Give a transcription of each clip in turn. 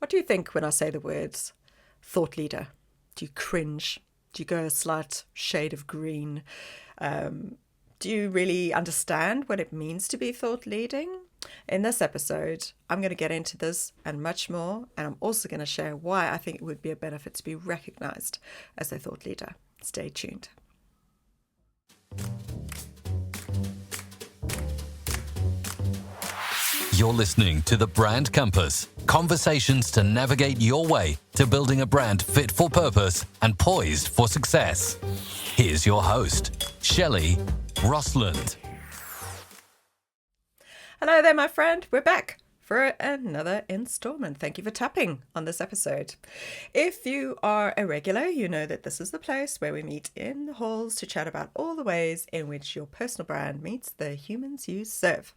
What do you think when I say the words thought leader? Do you cringe? Do you go a slight shade of green? Do you really understand what it means to be thought leading? In this episode, I'm going to get into this and much more, and I'm also going to share why I think it would be a benefit to be recognized as a thought leader. Stay tuned. You're listening to The Brand Compass, conversations to navigate your way to building a brand fit for purpose and poised for success. Here's your host, Shelley Rostlund. Hello there, my friend. We're back for another installment. Thank you for tapping on this episode. If you are a regular, you know that this is the place where we meet in the halls to chat about all the ways in which your personal brand meets the humans you serve.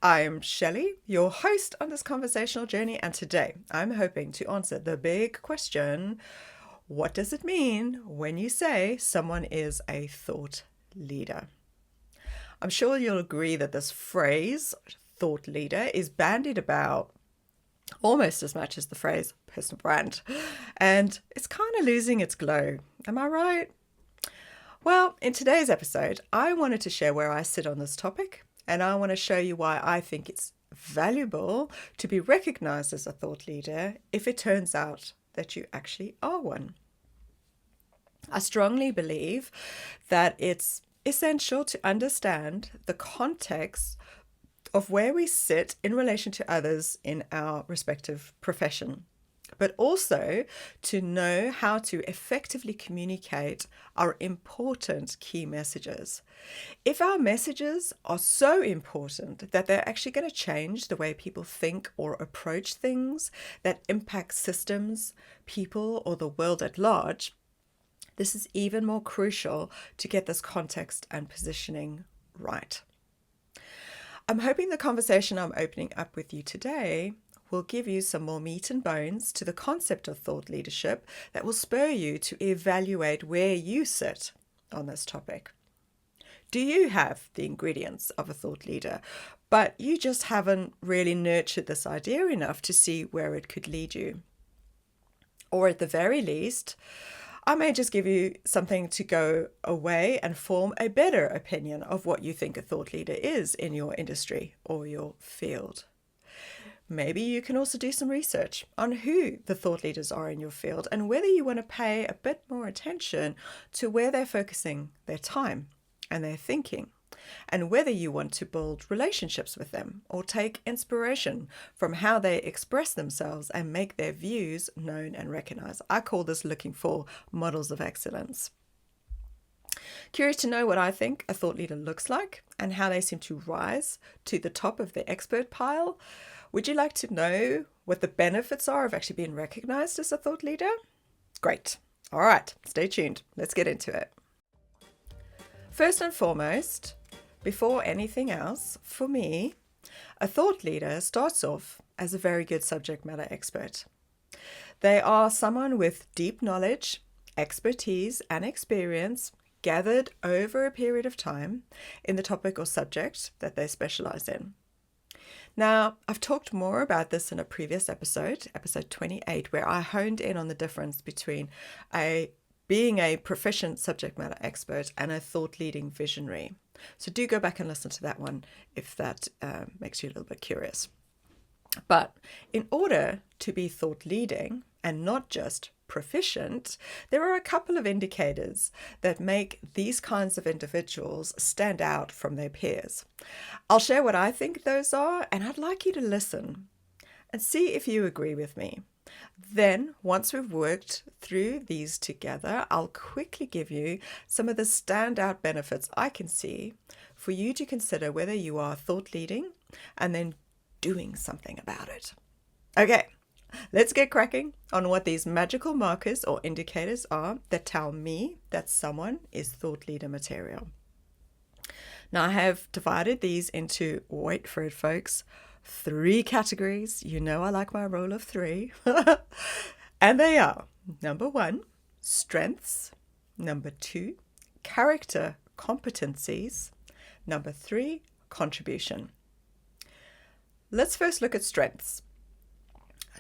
I'm Shelley, your host on this conversational journey, and today I'm hoping to answer the big question: what does it mean when you say someone is a thought leader? I'm sure you'll agree that this phrase, thought leader, is bandied about almost as much as the phrase personal brand, and it's kind of losing its glow. Am I right? Well, in today's episode, I wanted to share where I sit on this topic, and I want to show you why I think it's valuable to be recognized as a thought leader if it turns out that you actually are one. I strongly believe that it's essential to understand the context of where we sit in relation to others in our respective profession, but also to know how to effectively communicate our important key messages. If our messages are so important that they're actually going to change the way people think or approach things that impact systems, people, or the world at large, this is even more crucial to get this context and positioning right. I'm hoping the conversation I'm opening up with you today will give you some more meat and bones to the concept of thought leadership that will spur you to evaluate where you sit on this topic. Do you have the ingredients of a thought leader, but you just haven't really nurtured this idea enough to see where it could lead you? Or at the very least, I may just give you something to go away and form a better opinion of what you think a thought leader is in your industry or your field. Maybe you can also do some research on who the thought leaders are in your field and whether you want to pay a bit more attention to where they're focusing their time and their thinking, and whether you want to build relationships with them or take inspiration from how they express themselves and make their views known and recognized. I call this looking for models of excellence. Curious to know what I think a thought leader looks like and how they seem to rise to the top of the expert pile? Would you like to know what the benefits are of actually being recognized as a thought leader? Great. All right, stay tuned. Let's get into it. First and foremost, before anything else, for me, a thought leader starts off as a very good subject matter expert. They are someone with deep knowledge, expertise, and experience gathered over a period of time in the topic or subject that they specialize in. Now, I've talked more about this in a previous episode, episode 28, where I honed in on the difference between being a proficient subject matter expert and a thought-leading visionary. So do go back and listen to that one if that makes you a little bit curious. But in order to be thought-leading and not just proficient, there are a couple of indicators that make these kinds of individuals stand out from their peers. I'll share what I think those are, and I'd like you to listen and see if you agree with me. Then, once we've worked through these together, I'll quickly give you some of the standout benefits I can see for you to consider whether you are thought leading and then doing something about it. Okay, let's get cracking on what these magical markers or indicators are that tell me that someone is thought leader material. Now, I have divided these into, wait for it, folks, 3 categories. You know I like my rule of 3. And they are: number 1, strengths; number 2, character competencies; number 3, contribution. Let's first look at strengths.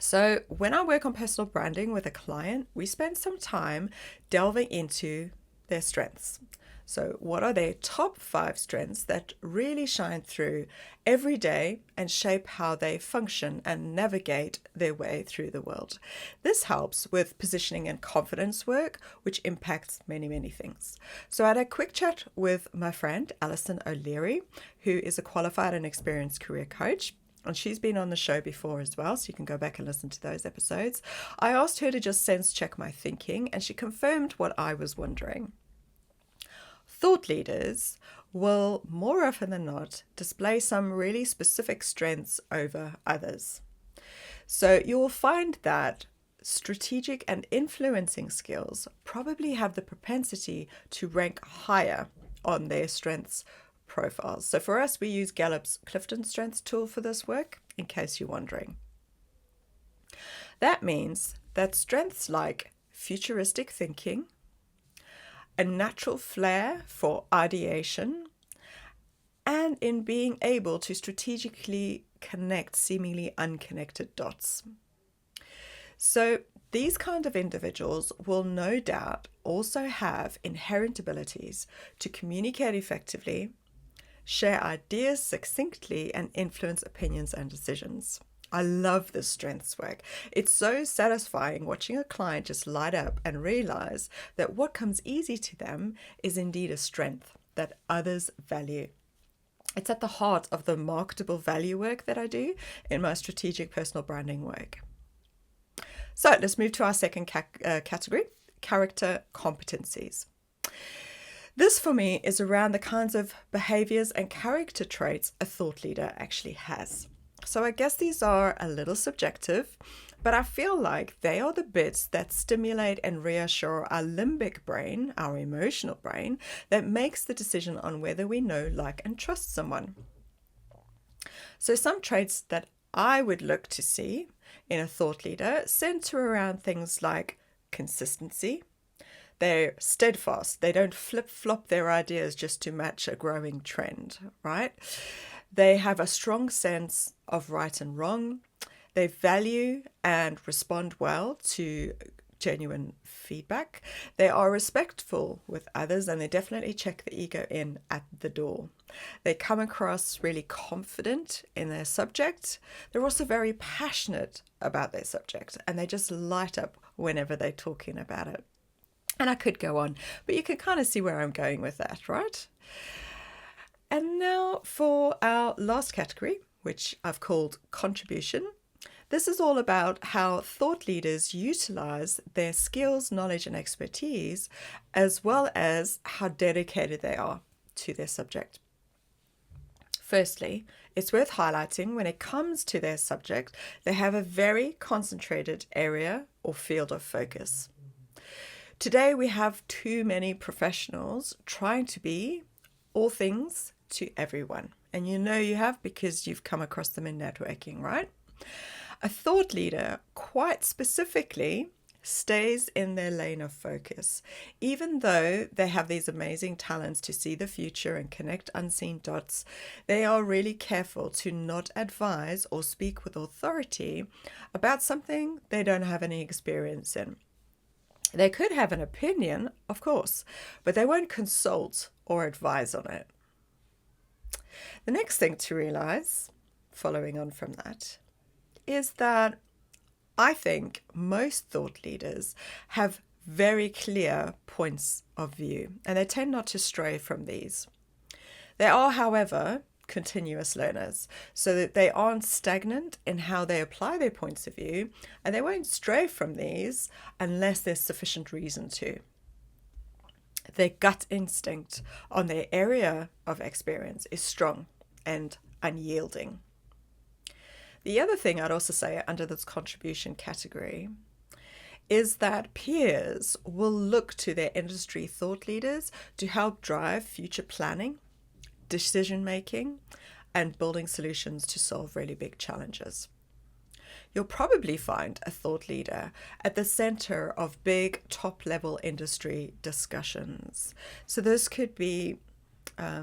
So when I work on personal branding with a client, we spend some time delving into their strengths. So what are their top 5 strengths that really shine through every day and shape how they function and navigate their way through the world? This helps with positioning and confidence work, which impacts many, many things. So I had a quick chat with my friend, Alison O'Leary, who is a qualified and experienced career coach. And she's been on the show before as well, so you can go back and listen to those episodes. I asked her to just sense check my thinking, and she confirmed what I was wondering. Thought leaders will more often than not display some really specific strengths over others. So you'll find that strategic and influencing skills probably have the propensity to rank higher on their strengths profiles. So for us, we use Gallup's Clifton Strengths tool for this work, in case you're wondering. That means that strengths like futuristic thinking, a natural flair for ideation, and in being able to strategically connect seemingly unconnected dots. So these kind of individuals will no doubt also have inherent abilities to communicate effectively, share ideas succinctly, and influence opinions and decisions. I love this strengths work. It's so satisfying watching a client just light up and realize that what comes easy to them is indeed a strength that others value. It's at the heart of the marketable value work that I do in my strategic personal branding work. So let's move to our second category, character competencies. This for me is around the kinds of behaviors and character traits a thought leader actually has. So I guess these are a little subjective, but I feel like they are the bits that stimulate and reassure our limbic brain, our emotional brain, that makes the decision on whether we know, like, and trust someone. So some traits that I would look to see in a thought leader center around things like consistency. They're steadfast. They don't flip-flop their ideas just to match a growing trend, right? They have a strong sense of right and wrong. They value and respond well to genuine feedback. They are respectful with others, and they definitely check the ego in at the door. They come across really confident in their subject. They're also very passionate about their subject, and they just light up whenever they're talking about it. And I could go on, but you can kind of see where I'm going with that, right? And now for our last category, which I've called contribution. This is all about how thought leaders utilize their skills, knowledge, and expertise, as well as how dedicated they are to their subject. Firstly, it's worth highlighting when it comes to their subject, they have a very concentrated area or field of focus. Today, we have too many professionals trying to be all things to everyone. And you know you have because you've come across them in networking, right? A thought leader, quite specifically, stays in their lane of focus. Even though they have these amazing talents to see the future and connect unseen dots, they are really careful to not advise or speak with authority about something they don't have any experience in. They could have an opinion, of course, but they won't consult or advise on it. The next thing to realize, following on from that, is that I think most thought leaders have very clear points of view, and they tend not to stray from these. They are, however, continuous learners, so that they aren't stagnant in how they apply their points of view, and they won't stray from these unless there's sufficient reason to. Their gut instinct on their area of experience is strong and unyielding. The other thing I'd also say under this contribution category is that peers will look to their industry thought leaders to help drive future planning, decision making, and building solutions to solve really big challenges. You'll probably find a thought leader at the center of big top-level industry discussions. So this could be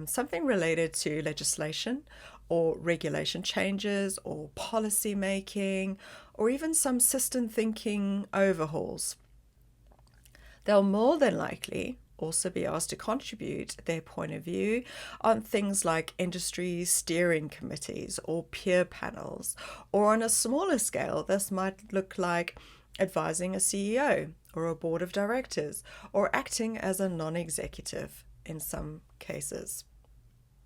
something related to legislation or regulation changes or policy making or even some system thinking overhauls. They'll more than likely also be asked to contribute their point of view on things like industry steering committees or peer panels, or on a smaller scale, this might look like advising a CEO or a board of directors, or acting as a non-executive in some cases.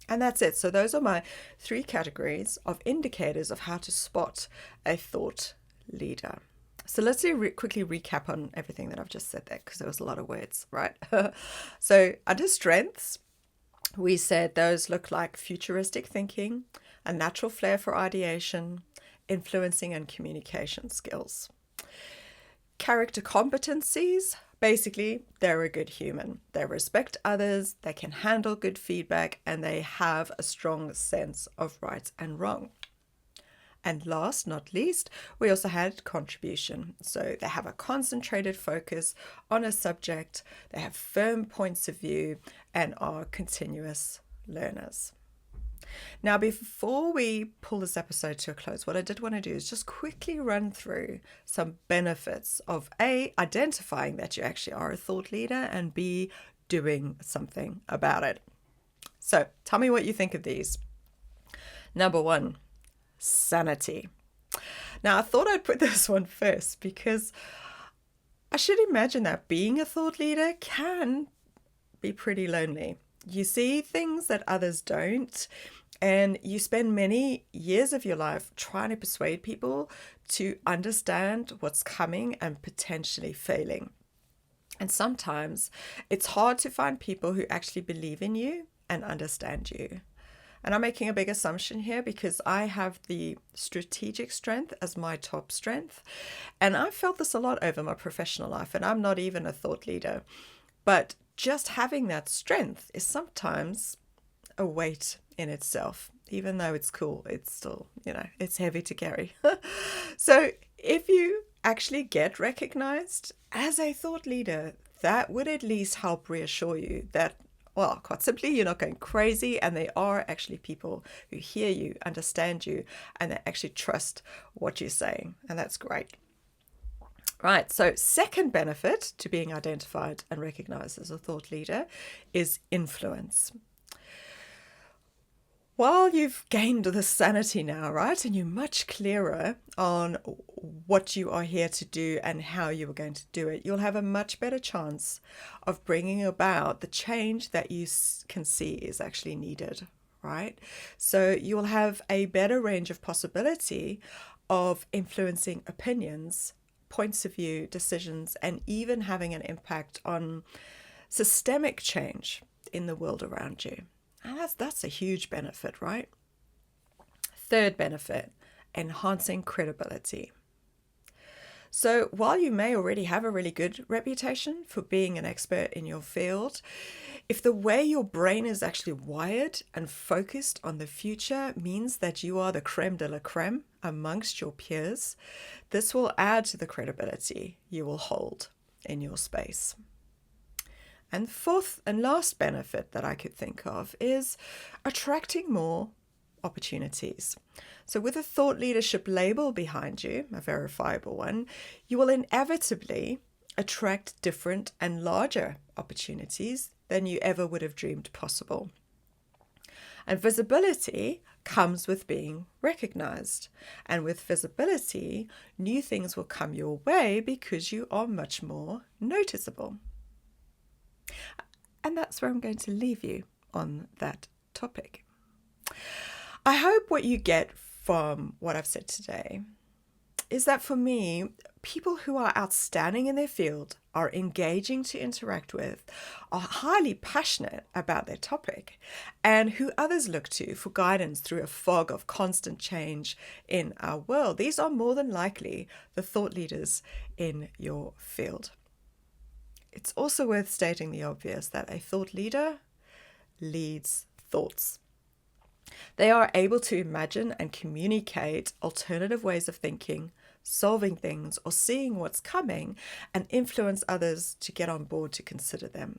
And that's it. So those are my 3 categories of indicators of how to spot a thought leader. So let's quickly recap on everything that I've just said there, because there was a lot of words, right? So under strengths, we said those look like futuristic thinking, a natural flair for ideation, influencing and communication skills. Character competencies, basically, they're a good human. They respect others, they can handle good feedback, and they have a strong sense of right and wrong. And last, not least, we also had contribution. So they have a concentrated focus on a subject, they have firm points of view, and are continuous learners. Now, before we pull this episode to a close, what I did want to do is just quickly run through some benefits of A, identifying that you actually are a thought leader, and B, doing something about it. So tell me what you think of these. Number 1, sanity. Now, I thought I'd put this one first because I should imagine that being a thought leader can be pretty lonely. You see things that others don't, and you spend many years of your life trying to persuade people to understand what's coming and potentially failing. And sometimes it's hard to find people who actually believe in you and understand you. And I'm making a big assumption here because I have the strategic strength as my top strength. And I've felt this a lot over my professional life, and I'm not even a thought leader. But just having that strength is sometimes a weight in itself. Even though it's cool, it's still, it's heavy to carry. So if you actually get recognized as a thought leader, that would at least help reassure you that, well, quite simply, you're not going crazy, and there are actually people who hear you, understand you, and they actually trust what you're saying. And that's great. Right, so second benefit to being identified and recognized as a thought leader is influence. While you've gained the sanity now, right, and you're much clearer on what you are here to do and how you are going to do it, you'll have a much better chance of bringing about the change that you can see is actually needed, right? So you'll have a better range of possibility of influencing opinions, points of view, decisions, and even having an impact on systemic change in the world around you. And that's a huge benefit, right? Third benefit, enhancing credibility. So while you may already have a really good reputation for being an expert in your field, if the way your brain is actually wired and focused on the future means that you are the creme de la creme amongst your peers, this will add to the credibility you will hold in your space. And fourth and last benefit that I could think of is attracting more opportunities. So with a thought leadership label behind you, a verifiable one, you will inevitably attract different and larger opportunities than you ever would have dreamed possible. And visibility comes with being recognized. And with visibility, new things will come your way because you are much more noticeable. And that's where I'm going to leave you on that topic. I hope what you get from what I've said today is that for me, people who are outstanding in their field, are engaging to interact with, are highly passionate about their topic, and who others look to for guidance through a fog of constant change in our world. These are more than likely the thought leaders in your field. It's also worth stating the obvious that a thought leader leads thoughts. They are able to imagine and communicate alternative ways of thinking, solving things, or seeing what's coming, and influence others to get on board to consider them.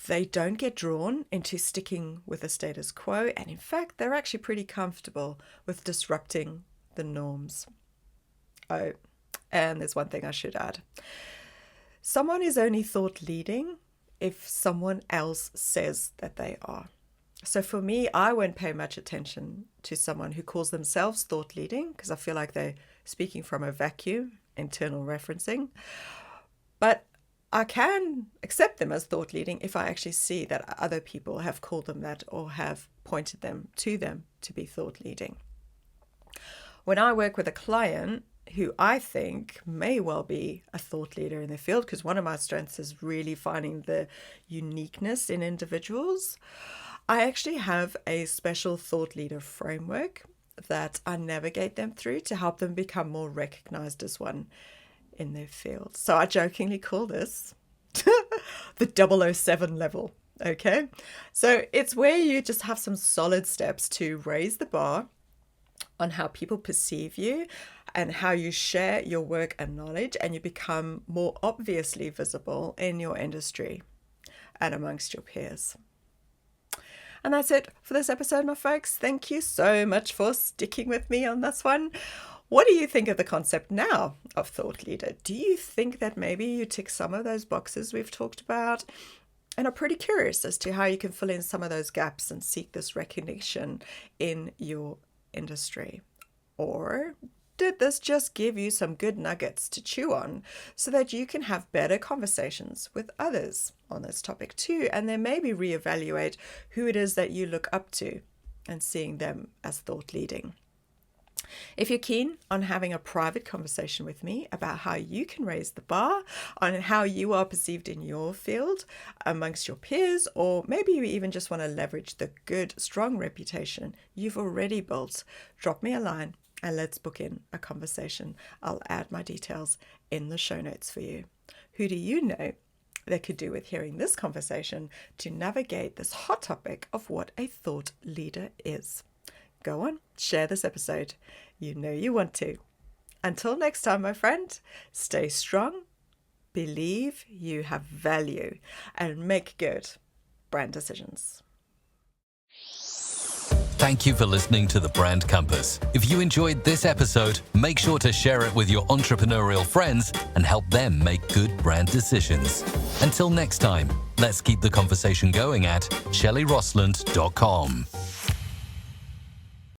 They don't get drawn into sticking with the status quo, and in fact, they're actually pretty comfortable with disrupting the norms. Oh, and there's one thing I should add. Someone is only thought leading if someone else says that they are. So for me, I won't pay much attention to someone who calls themselves thought leading because I feel like they're speaking from a vacuum, internal referencing. But I can accept them as thought leading if I actually see that other people have called them that or have pointed them to be thought leading. When I work with a client who I think may well be a thought leader in their field, because one of my strengths is really finding the uniqueness in individuals, I actually have a special thought leader framework that I navigate them through to help them become more recognized as one in their field. So I jokingly call this the 007 level. Okay, so it's where you just have some solid steps to raise the bar on how people perceive you and how you share your work and knowledge, and you become more obviously visible in your industry and amongst your peers. And that's it for this episode, my folks. Thank you so much for sticking with me on this one. What do you think of the concept now of thought leader? Do you think that maybe you tick some of those boxes we've talked about and are pretty curious as to how you can fill in some of those gaps and seek this recognition in your industry? Or did this just give you some good nuggets to chew on so that you can have better conversations with others on this topic too, and then maybe reevaluate who it is that you look up to and seeing them as thought leading? If you're keen on having a private conversation with me about how you can raise the bar on how you are perceived in your field amongst your peers, or maybe you even just want to leverage the good, strong reputation you've already built, drop me a line and let's book in a conversation. I'll add my details in the show notes for you. Who do you know that could do with hearing this conversation to navigate this hot topic of what a thought leader is? Go on, share this episode. You know you want to. Until next time, my friend, stay strong, believe you have value, and make good brand decisions. Thank you for listening to The Brand Compass. If you enjoyed this episode, make sure to share it with your entrepreneurial friends and help them make good brand decisions. Until next time, let's keep the conversation going at 𝗘𝗣𝗜𝗦𝗢𝗑𝗘𝗟𝗟.